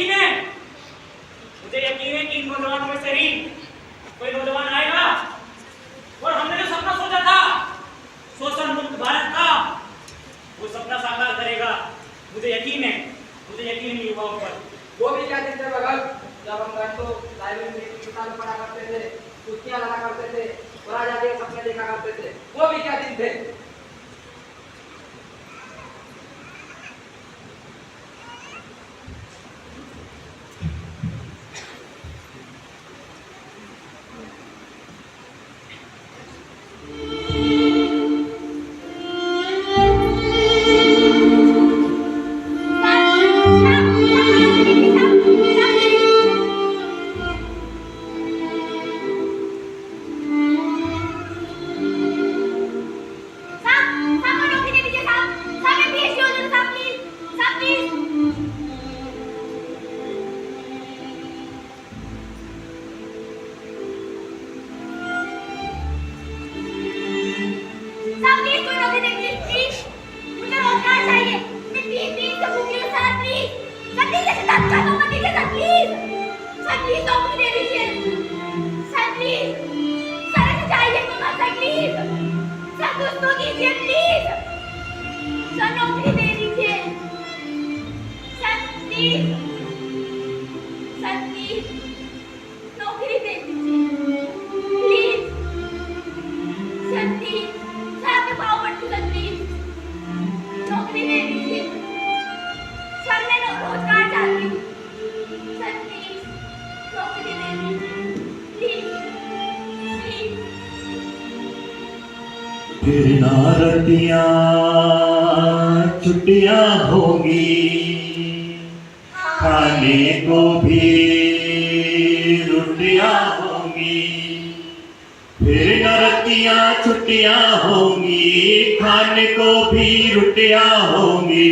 यकीन है, मुझे यकीन है कि इन नौजवानों में से ही कोई नौजवान आएगा और हमने जो सपना सोचा था शोषण मुक्त भारत का, वो सपना साकार करेगा। मुझे यकीन है युवाओं पर। वो भी क्या दिन थे भगत, जब हम घंटों लाइब्रेरी में किताबें पढ़ा करते थे, कुश्तियां लड़ा करते थे और आजादी के सपने देखा करते थे। वो भी क्या दिन थे। फिर ना रतियां छुट्टियां होंगी, खाने को भी रोटियां होंगी। फिर न रतियां छुट्टियां होंगी, खाने को भी रोटियां होंगी।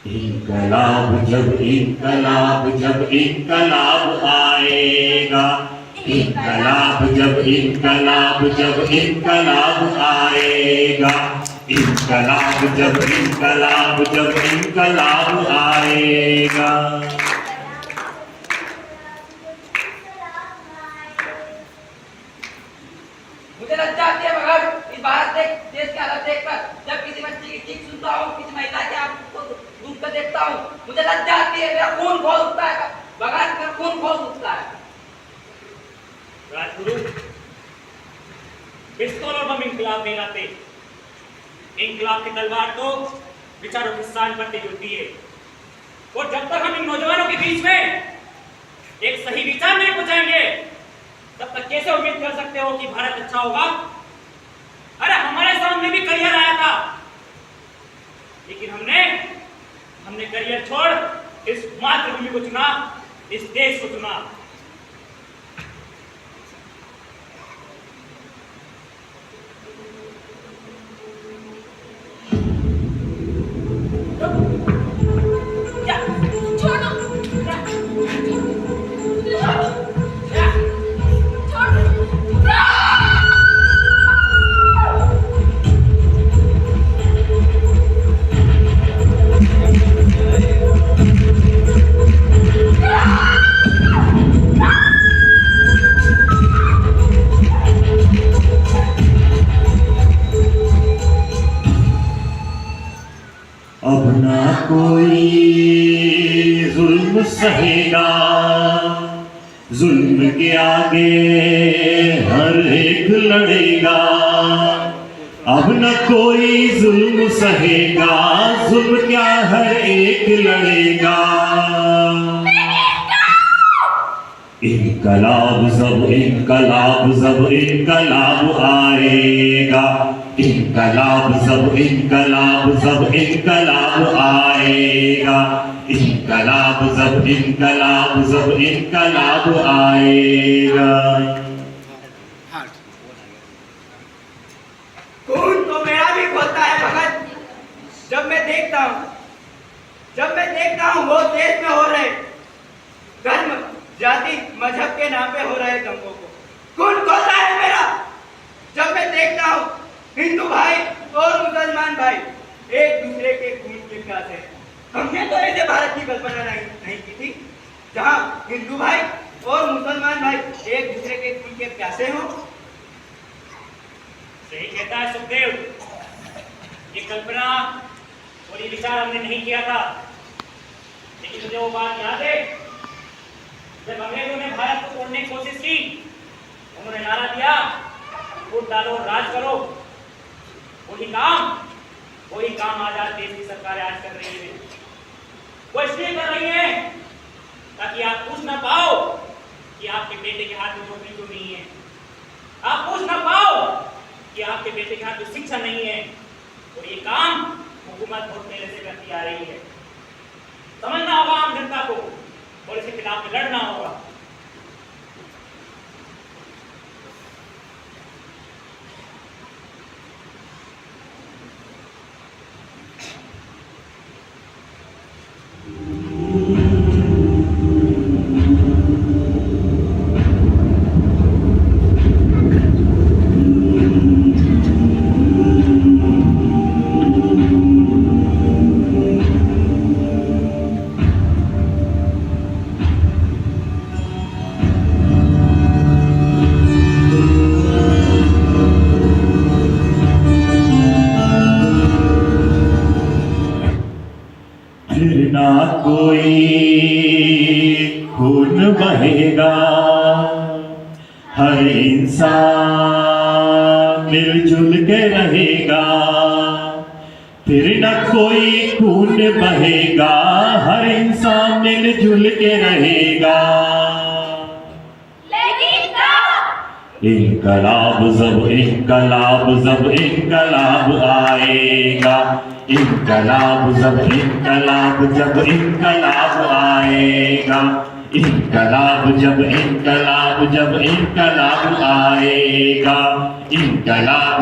इनकलाब जब इनकलाब आएगा, इनकलाब जब इनकलाब आएगा, इनकलाब जब इनकलाब आएगा। मुझे लज्जा आती है भगत इस भारत देश के हालत देखकर। जब किसी बच्चे की चीख सुनता हूँ, किसी महिला के आप डूबकर देखता हूँ, मुझे लज्जा आती है। मेरा खून खौल उठता है भगत, मेरा खून खौल उठता है। राजगुरु, पिस्तौल और बम इंकलाब नहीं लाते। इंकलाब की तलवार तो विचारों की शान पर तेज होती है। और जब तक हम इन नौजवानों के बीच में एक सही विचार नहीं पहुंचाएंगे, तब तक कैसे उम्मीद कर सकते हो कि भारत अच्छा होगा। अरे हमारे सामने भी करियर आया था, लेकिन हमने करियर छोड़ इस मातृभूमि को चुना, इस देश को चुना। अब ना कोई जुल्म सहेगा, जुल्म के आगे हर एक लड़ेगा। अब न कोई जुल्म सहेगा, जुल्म क्या हर एक लड़ेगा। इनकलाब जब इनकलाब आएगा, इनकलाब जब इनकलाब आएगा, इनकलाब जब इनकलाब आएगा। खून तो मेरा भी खोलता है भगत, जब मैं देखता हूँ वो देश में हो रहे धर्म जाति मजहब के नाम पे हो रहे दंगों को। खून खोलता है मेरा जब मैं देखता हूँ हिंदू भाई और मुसलमान भाई एक दूसरे के खून के प्यासे हैं। हमने तो ऐसे भारत की कल्पना नहीं की थी जहाँ हिंदू भाई और मुसलमान भाई एक दूसरे के खून के प्यासे हों। सही कहता है सुखदेव, ये कल्पना और ये विचार हमने नहीं किया था, लेकिन तुझे वो बात याद है जब अंग्रेजों ने भारत को तोड़ने की कोशिश की, उन्होंने नारा दिया वोट डालो राज करो। वही काम आजाद देश की सरकार आज कर रही है। वो इसलिए कर रही है ताकि आप पूछ ना पाओ कि आपके बेटे के हाथ में नौकरी क्यों नहीं है, आप पूछ ना पाओ कि आपके बेटे के हाथ में शिक्षा नहीं है। और ये काम हुकूमत बहुत पहले से करती आ रही है। समझना होगा आम जनता को और इसके खिलाफ लड़ना होगा। फिर ना कोई खून बहेगा, हर इंसान मिलजुल के रहेगा। फिर न कोई खून बहेगा, हर इंसान मिलजुल के रहेगा। इनकलाब जब इनकलाब आएगा, इनकलाब जब इनकलाब आएगा, इनकलाब जब इनकलाब आएगा, इनकलाब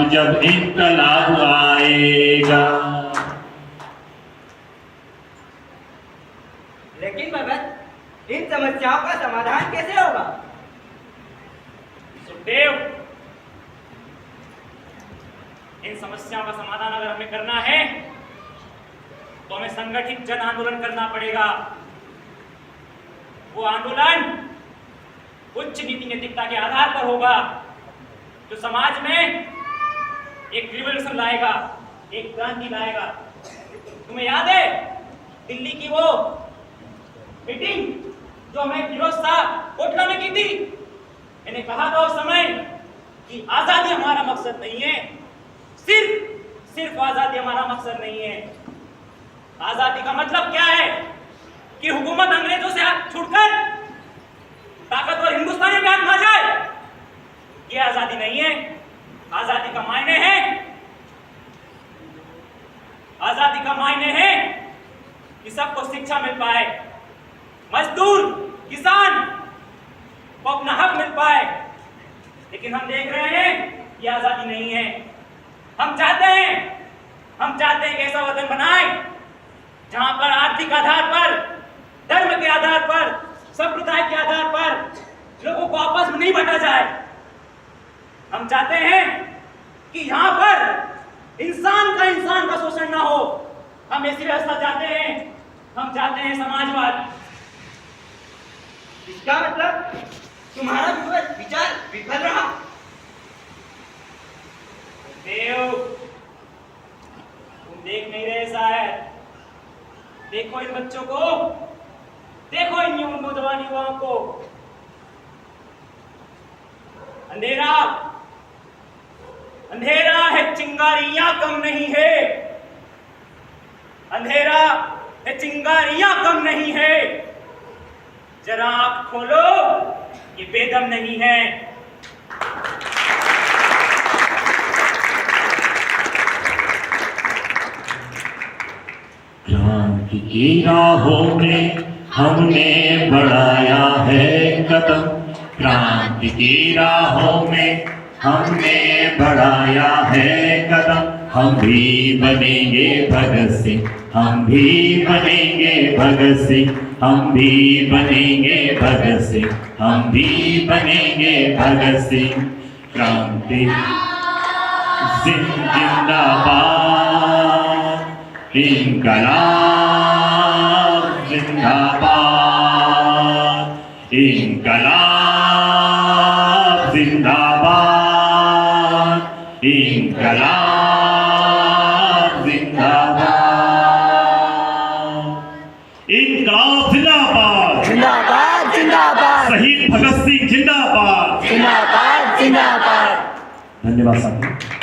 जब इनकलाब आएगा। लेकिन भगत इन समस्याओं का समाधान कैसे होगा? सुखदेव, इन समस्याओं का समाधान अगर हमें करना है तो हमें संगठित जन आंदोलन करना पड़ेगा। वो आंदोलन उच्च नीति नैतिकता के आधार पर होगा, जो समाज में एक रिवॉल्यूशन लाएगा, एक क्रांति लाएगा। तुम्हें याद है दिल्ली की वो मीटिंग जो हमें फिरोज शाह कोटला में की थी? मैंने कहा था उस समय कि आजादी हमारा मकसद नहीं है, सिर्फ आजादी हमारा मकसद नहीं है। आजादी का मतलब क्या है कि हुकूमत अंग्रेजों से हाथ छुड़कर ताकतवर हिंदुस्तानी में हाथ ना जाए, ये आजादी नहीं है। आजादी का मायने है, आजादी का मायने है कि सबको शिक्षा मिल पाए, मजदूर किसान को अपना हक मिल पाए। लेकिन हम देख रहे हैं ये आजादी नहीं है। हम चाहते हैं कि ऐसा वतन बनाए जहां पर आर्थिक आधार पर, धर्म के आधार पर, संप्रदाय के आधार पर लोगों को आपस में नहीं बांटा जाए। हम चाहते हैं कि यहाँ पर इंसान का शोषण ना हो। हम ऐसी व्यवस्था चाहते हैं, हम चाहते हैं समाजवाद। इसका मतलब तुम्हारा विचार विफल रहा। देव, तुम देख नहीं रहे शायद। देखो इन बच्चों को, देखो इन नौजवान युवाओं को। अंधेरा है, चिंगारियां कम नहीं है। अंधेरा है, चिंगारियां कम नहीं है। जरा आंख खोलो, ये बेदम नहीं है। क्रांति की राहों में हमने बढ़ाया है कदम, क्रांति की राहों में हमने बढ़ाया है कदम। हम भी बनेंगे भगत सिंह, हम भी बनेंगे भगत सिंह, हम भी बनेंगे भगत सिंह, हम भी बनेंगे भगत सिंह। क्रांति जिंदाबाद इंकलाब जिंदाबाद इंकलाब जिंदाबाद इंकलाब जिंदाबाद इंकलाब जिंदाबाद जिंदाबाद जिंदाबाद शहीद भगत सिंह जिंदाबाद जिंदाबाद जिंदाबाद धन्यवाद साथी।